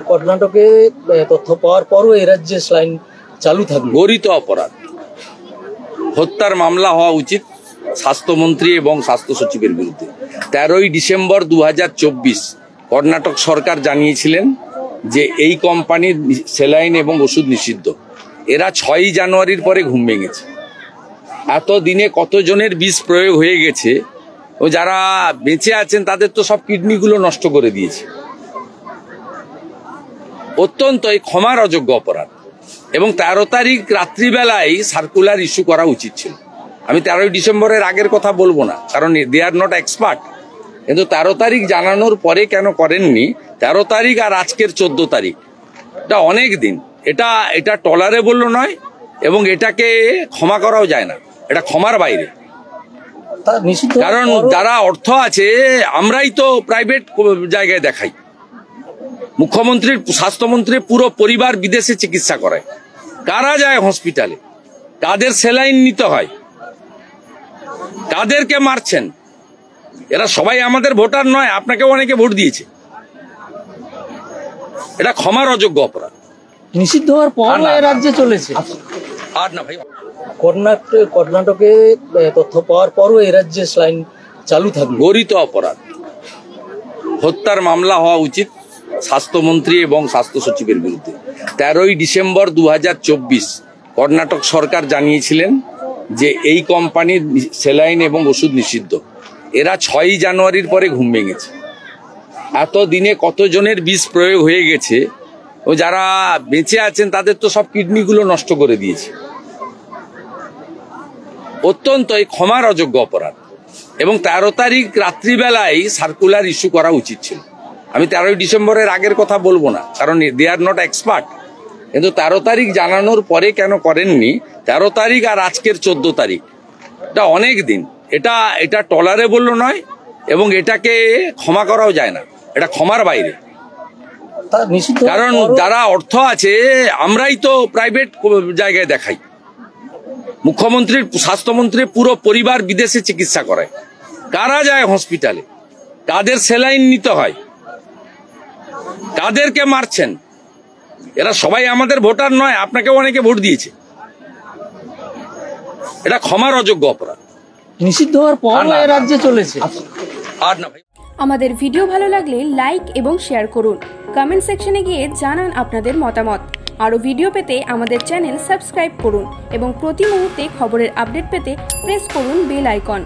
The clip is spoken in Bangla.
কর্ণাটকে তথ্য পাওয়ার পরও এই রাজ্যে স্যালাইন চালু থাকবে। গরিত অপরাধ, হত্যার মামলা হওয়া উচিত স্বাস্থ্যমন্ত্রী এবং স্বাস্থ্য সচিবের বিরুদ্ধে। 13ই ডিসেম্বর 2024 কর্ণাটক সরকার জানিয়েছিলেন যে এই কোম্পানির স্যালাইন এবং ওষুধ নিষিদ্ধ। এরা 6ই জানুয়ারির পরে ঘুম ভেঙেছে। এতদিনে কতজনের বিষ প্রয়োগ হয়ে গেছে, ও যারা বেঁচে আছেন তাদের তো সব কিডনিগুলো নষ্ট করে দিয়েছে। অত্যন্ত এই ক্ষমার অযোগ্য অপরাধ। এবং 13 তারিখ রাত্রিবেলায় সার্কুলার ইস্যু করা উচিত ছিল। আমি 13ই ডিসেম্বরের আগের কথা বলবো না, কারণ দে আর নট এক্সপার্ট। কিন্তু 13 তারিখ জানানোর পরে কেন করেননি? 13 তারিখ আর আজকের 14 তারিখ, এটা অনেক দিন। এটা টলারেবল নয় এবং এটাকে ক্ষমা করাও যায় না, এটা ক্ষমার বাইরে। কারণ যারা অর্থ আছে, আমরাই তো প্রাইভেট জায়গায় দেখাই। মুখ্যমন্ত্রীর, স্বাস্থ্যমন্ত্রীর পুরো পরিবার বিদেশে চিকিৎসা করায়। কারা যায় হসপিটালে? কাদের স্যালাইন নিতে হয়? কাদেরকে মারছেন? এরা সবাই আমাদের ভোটার নয়, আপনাকেও অনেকে ভোট দিয়েছে। এটা ক্ষমার অযোগ্য অপরাধ। নিষিদ্ধ হওয়ার পর রাজ্যে চলেছে। আর না ভাই, কর্ণাটকে তথ্য পাওয়ার পরও এই রাজ্যে স্যালাইন চালু থাকবে। গরিত অপরাধ, হত্যার মামলা হওয়া উচিত স্বাস্থ্যমন্ত্রী এবং স্বাস্থ্য সচিবের বিরুদ্ধে। 13ই ডিসেম্বর 2024 কর্ণাটক সরকার জানিয়েছিলেন যে এই কোম্পানির স্যালাইন এবং ওষুধ নিষিদ্ধ। এরা 6ই জানুয়ারির পরে ঘুম ভেঙেছে। এতদিনে কতজনের বিষ প্রয়োগ হয়ে গেছে, ও যারা বেঁচে আছেন তাদের তো সব কিডনিগুলো নষ্ট করে দিয়েছে। অত্যন্ত এই ক্ষমার অযোগ্য অপরাধ। এবং 13 তারিখ রাত্রিবেলায় সার্কুলার ইস্যু করা উচিত ছিল। আমি 13ই ডিসেম্বরের আগের কথা বলবো না, কারণ দে আর নট এক্সপার্ট। কিন্তু 13 তারিখ জানানোর পরে কেন করেননি? 13 তারিখ আর আজকের 14 তারিখ, এটা অনেক দিন। এটা টলারেবল নয় এবং এটাকে ক্ষমা করাও যায় না, এটা ক্ষমার বাইরে। কারণ যারা অর্থ আছে, আমরাই তো প্রাইভেট জায়গায় দেখাই। মুখ্যমন্ত্রীর, স্বাস্থ্যমন্ত্রীর পুরো পরিবার বিদেশে চিকিৎসা করায়। কারা যায় হসপিটালে? কাদের স্যালাইন নিতে হয়? কাদেরকে মারছেন? এরা সবাই আমাদের ভোটার নয়, আপনাকেও অনেকে ভোট দিয়েছে। এটা ক্ষমার অযোগ্য অপরাধ। নিষিদ্ধ হওয়ার পর রাজ্যে চলেছে। আর না ভাই, আমাদের ভিডিও ভালো লাগলে লাইক এবং শেয়ার করুন। কমেন্ট সেকশনে গিয়ে জানান আপনাদের মতামত। আরও ভিডিও পেতে আমাদের চ্যানেল সাবস্ক্রাইব করুন এবং প্রতি মুহূর্তে খবরের আপডেট পেতে প্রেস করুন বেল আইকন।